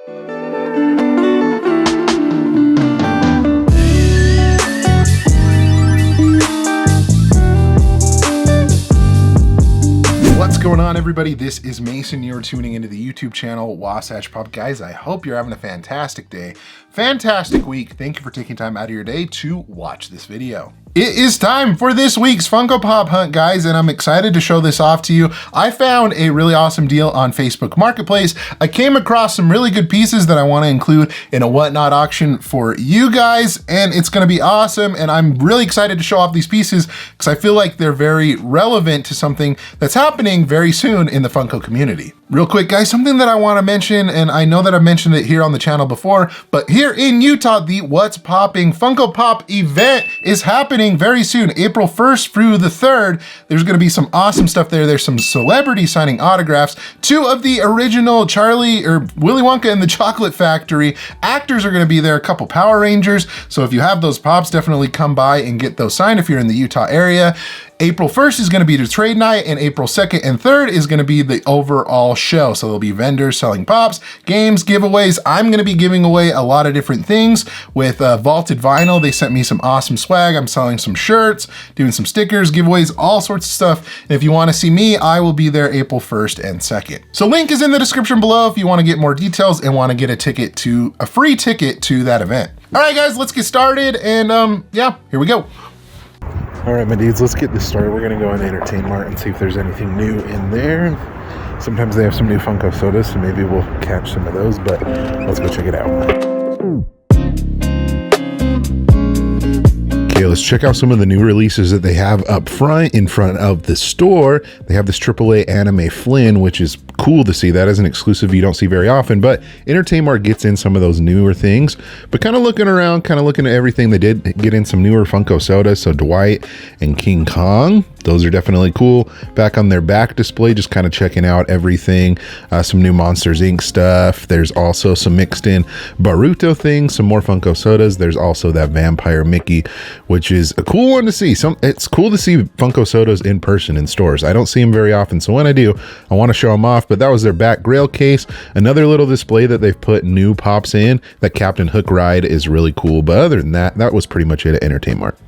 What's going on, everybody? This is Mason. You're tuning into the YouTube channel Wasatch Pop. Guys, I hope you're having a fantastic day, fantastic week. Thank you for taking time out of your day to watch this video. It is time for this week's Funko Pop hunt, guys, and I'm excited to show this off to you. I found a really awesome deal on Facebook Marketplace. I came across some really good pieces that I want to include in a whatnot auction for you guys, and it's going to be awesome. And I'm really excited to show off these pieces because I feel like they're very relevant to something that's happening very soon in the Funko community. Real quick, guys, something that I want to mention, and I know that I've mentioned it here on the channel before, but here in Utah, the What's Popping Funko Pop event is happening very soon, April 1st through the 3rd. There's going to be some awesome stuff there. There's some celebrities signing autographs. 2 of the original Willy Wonka and the Chocolate Factory actors are going to be there, a couple Power Rangers. So if you have those pops, definitely come by and get those signed if you're in the Utah area. April 1st is going to be the trade night, and April 2nd and 3rd is going to be the overall show. So there'll be vendors selling pops, games, giveaways. I'm going to be giving away a lot of different things with vaulted vinyl. They sent me some awesome swag. I'm selling some shirts, doing some stickers, giveaways, all sorts of stuff. And if you want to see me, I will be there April 1st and 2nd. So link is in the description below if you want to get more details and want to get a free ticket to that event. All right, guys, let's get started. And yeah, here we go. All right, my dudes, let's get this started. We're gonna go in Entertain Mart and see if there's anything new in there. Sometimes they have some new Funko sodas, so maybe we'll catch some of those, but let's go check it out. Okay, let's check out some of the new releases that they have up front in front of the store. They have this AAA anime Flynn, which is cool to see. That is an exclusive you don't see very often, but Entertain Mart gets in some of those newer things. But kind of looking around, kind of looking at everything, they did get in some newer Funko sodas. So Dwight and King Kong, those are definitely cool. Back on their back display, just kind of checking out everything. Some new Monsters Inc. stuff. There's also some mixed in Baruto things, some more Funko sodas. There's also that Vampire Mickey, which is a cool one to see. It's cool to see Funko sodas in person in stores. I don't see them very often, so when I do, I want to show them off. But that was their back grail case. Another little display that they've put new pops in. That Captain Hook ride is really cool. But other than that, that was pretty much it at Entertain Mart.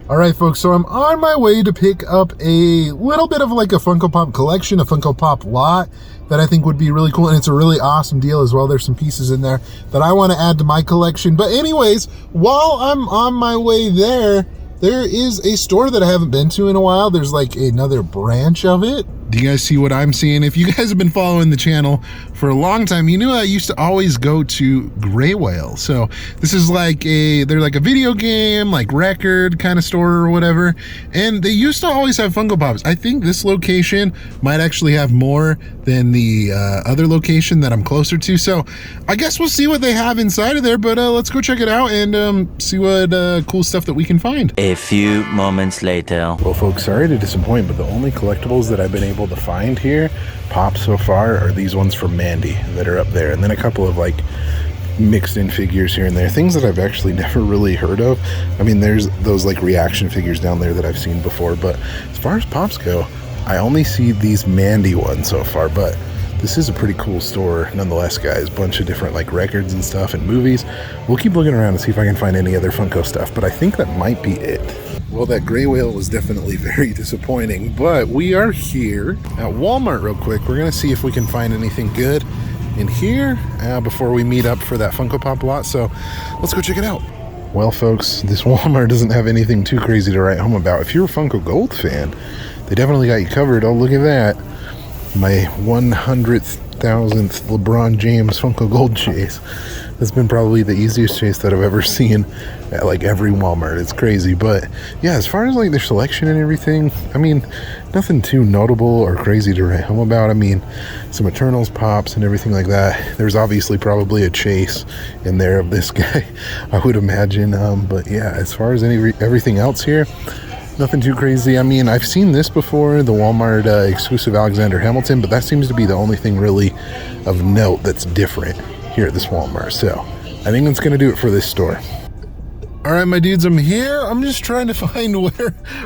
All right, folks, so I'm on my way to pick up a little bit of like a Funko Pop collection, a Funko Pop lot that I think would be really cool, and it's a really awesome deal as well. There's some pieces in there that I want to add to my collection. But anyways, while I'm on my way there is a store that I haven't been to in a while. There's like another branch of it. Do you guys see what I'm seeing? If you guys have been following the channel for a long time, you knew I used to always go to Gray Whale. So this is like they're like a video game, like record kind of store or whatever. And they used to always have Funko Pops. I think this location might actually have more than the other location that I'm closer to. So I guess we'll see what they have inside of there, but let's go check it out and see what cool stuff that we can find. A few moments later. Well, folks, sorry to disappoint, but the only collectibles that I've been able to find here, pops so far, are these ones from Mandy that are up there, and then a couple of like mixed in figures here and there, things that I've actually never really heard of. I mean, there's those like reaction figures down there that I've seen before, but as far as pops go, I only see these Mandy ones so far. But this is a pretty cool store nonetheless, guys. Bunch of different like records and stuff and movies. We'll keep looking around and see if I can find any other Funko stuff, but I think that might be it. Well, that Gray Whale was definitely very disappointing, but we are here at Walmart real quick. We're gonna see if we can find anything good in here before we meet up for that Funko Pop lot. So let's go check it out. Well, folks, this Walmart doesn't have anything too crazy to write home about. If you're a Funko Gold fan, they definitely got you covered. Oh, look at that. My 100,000th LeBron James Funko Gold chase. That's been probably the easiest chase that I've ever seen at like every Walmart. It's crazy. But yeah, as far as like their selection and everything, I mean, nothing too notable or crazy to write home about. I mean, some Eternals pops and everything like that. There's obviously probably a chase in there of this guy, I would imagine. But yeah, as far as everything else here, nothing too crazy. I mean, I've seen this before, the Walmart exclusive Alexander Hamilton, but that seems to be the only thing really of note that's different here at this Walmart. So I think that's going to do it for this store. All right, my dudes, I'm here. I'm just trying to find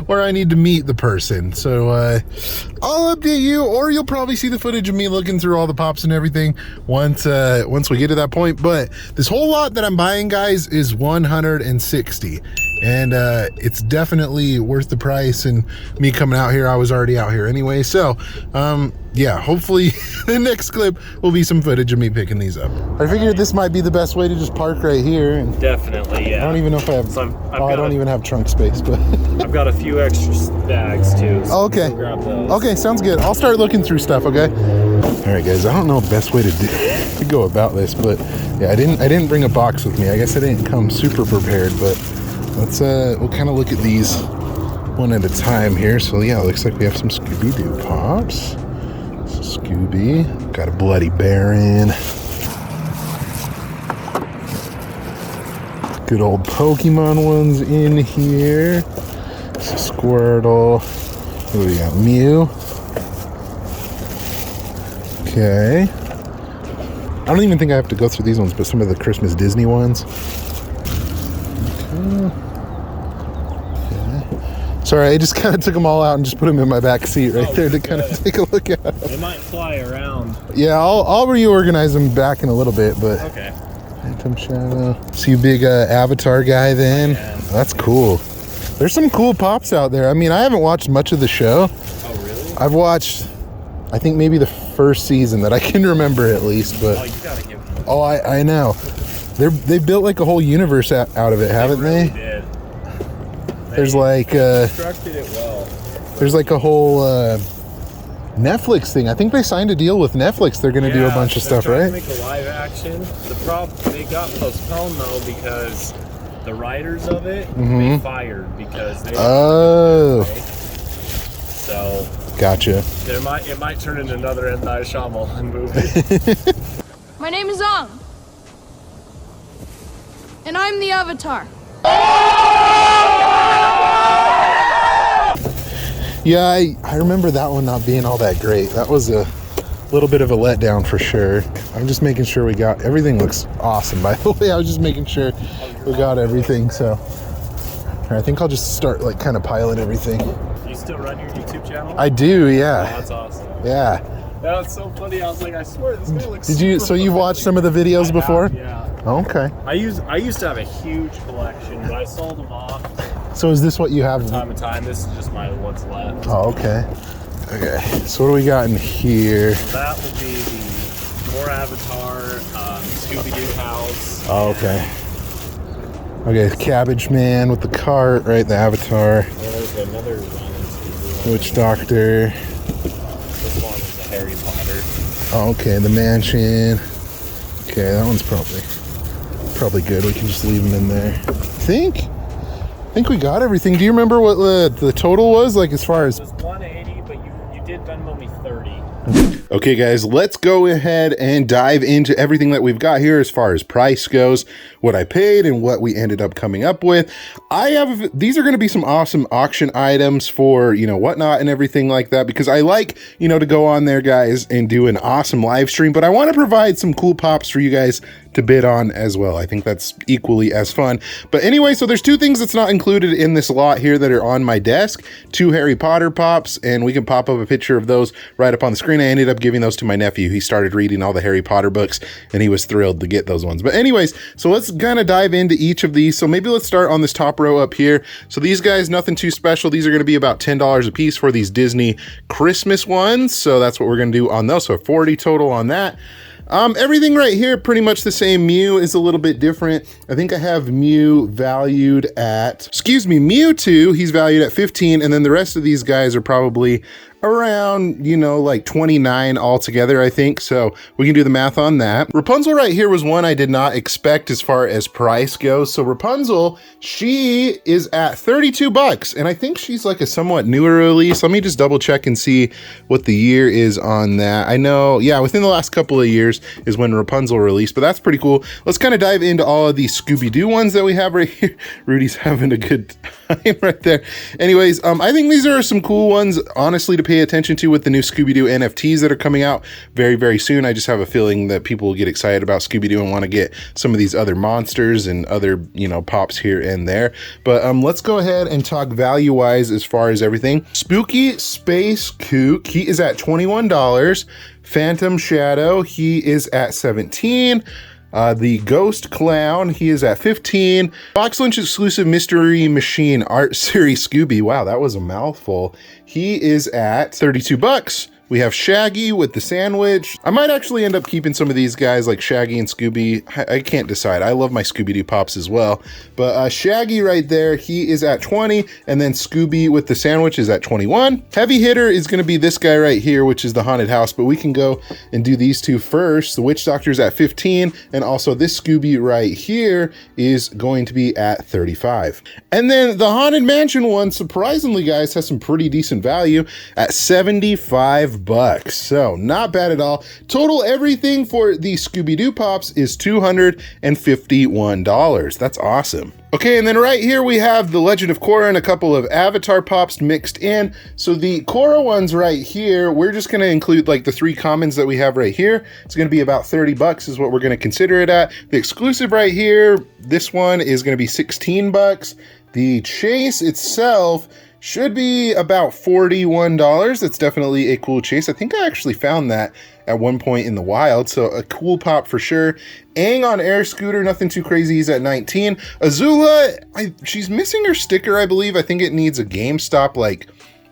where I need to meet the person. So I'll update you, or you'll probably see the footage of me looking through all the pops and everything once we get to that point. But this whole lot that I'm buying, guys, is 160, and it's definitely worth the price. And me coming out here, I was already out here anyway. So yeah, hopefully the next clip will be some footage of me picking these up. I figured this might be the best way to just park right here. And definitely, yeah. I don't even know if I have, So I don't even have trunk space, but. I've got a few extra bags too. So Okay. grab those. Okay, sounds good. I'll start looking through stuff, okay? All right, guys, I don't know the best way to go about this, but yeah, I didn't bring a box with me. I guess I didn't come super prepared, but let's, we'll kind of look at these one at a time here. So yeah, it looks like we have some Scooby-Doo Pops. Scooby, got a Bloody Baron. Good old Pokemon ones in here. Squirtle. What do we got? Mew. Okay. I don't even think I have to go through these ones, but some of the Christmas Disney ones. Okay. Sorry, I just kind of took them all out and just put them in my back seat right there to kind of take a look at them. They might fly around. Yeah, I'll reorganize them back in a little bit, but. Okay. Phantom Shadow. See you big Avatar guy then? Yeah. That's cool. There's some cool pops out there. I mean, I haven't watched much of the show. Oh, really? I've watched, I think maybe the first season that I can remember at least, but. Oh, you gotta give them. Oh, I know. They've built like a whole universe out of it, haven't Really they? did. There's like Constructed it well. there's like a whole Netflix thing. I think they signed a deal with Netflix. They're gonna do a bunch of stuff, right? To make a live action. The problem, they got postponed though because the writers of it they fired because they. Oh. So. Gotcha. It might turn into another M. Night Shyamalan movie. My name is Ong, and I'm the Avatar. Yeah, I remember that one not being all that great. That was a little bit of a letdown for sure. I'm just making sure we got, everything looks awesome, by the way. I was just making sure we got everything, so. I think I'll just start like kind of piling everything. Do you still run your YouTube channel? I do, Oh, yeah. that's awesome. Yeah. That was so funny. I was like, I swear this guy looks. Did you, so you've watched some of the videos I before? have, yeah. Okay. I used to have a huge collection, but I sold them off So is this what you have? time to time. This is just my what's left. Oh, okay. Okay, so what do we got in here? So that would be the more Avatar, Scooby-Doo house. Oh, okay. Okay, Cabbage Man with the cart, right? The Avatar. There's another one in Scooby-Doo. Witch Doctor. This one is a Harry Potter. Oh, okay, the mansion. Okay, that one's probably good. We can just leave them in there. I think we got everything. Do you remember what the total was, like as far as? It was 180, but you did Venmo me 30. Okay, guys, let's go ahead and dive into everything that we've got here as far as price goes, what I paid and what we ended up coming up with. These are going to be some awesome auction items for, you know, whatnot and everything like that, because I like, you know, to go on there, guys, and do an awesome live stream, but I want to provide some cool pops for you guys to bid on as well. I think that's equally as fun. But anyway, so there's two things that's not included in this lot here that are on my desk. 2 Harry Potter pops, and we can pop up a picture of those right up on the screen. I ended up giving those to my nephew. He started reading all the Harry Potter books, and he was thrilled to get those ones. But anyways, so let's kind of dive into each of these. So maybe let's start on this top row up here. So these guys, nothing too special. These are going to be about $10 a piece for these Disney Christmas ones. So that's what we're going to do on those. So 40 total on that. Everything right here, pretty much the same. Mew is a little bit different. I think I have Mew valued at, Mewtwo, he's valued at 15, and then the rest of these guys are probably around, you know, like 29 altogether, I think. So we can do the math on that. Rapunzel right here was one I did not expect as far as price goes. So Rapunzel, she is at 32 bucks, and I think she's like a somewhat newer release. Let me just double check and see what the year is on that. I know, yeah, within the last couple of years is when Rapunzel released, but that's pretty cool. Let's kind of dive into all of these Scooby-Doo ones that we have right here. Rudy's having a good time right there. Anyways, I think these are some cool ones, honestly, to pay attention to with the new Scooby-Doo NFTs that are coming out very, very soon. I just have a feeling that people will get excited about Scooby-Doo and want to get some of these other monsters and other, you know, pops here and there. But let's go ahead and talk value-wise as far as everything. Spooky Space Kook, he is at $21. Phantom Shadow, he is at $17. The Ghost Clown, he is at $15. Box Lunch exclusive Mystery Machine Art Series Scooby, wow, that was a mouthful. He is at $32. We have Shaggy with the sandwich. I might actually end up keeping some of these guys like Shaggy and Scooby. I can't decide. I love my Scooby-Doo Pops as well. But Shaggy right there, he is at 20, and then Scooby with the sandwich is at 21. Heavy hitter is gonna be this guy right here, which is the Haunted House, but we can go and do these two first. The Witch Doctor's at 15, and also this Scooby right here is going to be at 35. And then the Haunted Mansion one, surprisingly guys, has some pretty decent value at $75. So not bad at all. Total everything for the Scooby-Doo Pops is $251. That's awesome. Okay, and then right here we have the Legend of Korra and a couple of Avatar Pops mixed in. So the Korra ones right here, we're just gonna include like the 3 commons that we have right here. It's gonna be about $30 is what we're gonna consider it at. The exclusive right here, this one is gonna be $16. The chase itself should be about $41. That's definitely a cool chase. I think I actually found that at one point in the wild, so a cool pop for sure. Aang on Air Scooter, nothing too crazy, he's at 19. Azula, she's missing her sticker, I believe. I think it needs a GameStop like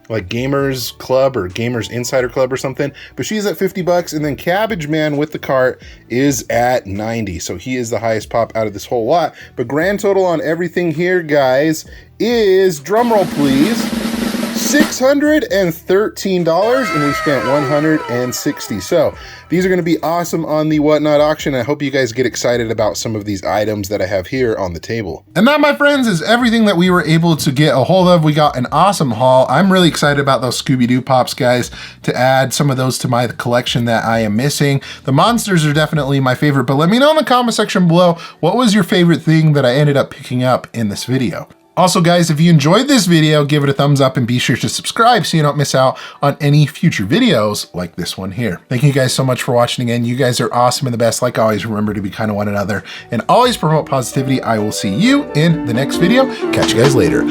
Gamers Club or Gamers Insider Club or something, but she's at $50. And then Cabbage Man with the cart is at 90. So he is the highest pop out of this whole lot. But grand total on everything here, guys, is, drumroll please, $613, and we spent $160. So these are going to be awesome on the Whatnot auction. I hope you guys get excited about some of these items that I have here on the table. And that, my friends, is everything that we were able to get a hold of. We got an awesome haul. I'm really excited about those Scooby-Doo Pops, guys, to add some of those to my collection that I am missing. The monsters are definitely my favorite, but let me know in the comment section below, what was your favorite thing that I ended up picking up in this video? Also, guys, if you enjoyed this video, give it a thumbs up and be sure to subscribe so you don't miss out on any future videos like this one here. Thank you guys so much for watching again. You guys are awesome and the best. Like always, remember to be kind to one another and always promote positivity. I will see you in the next video. Catch you guys later.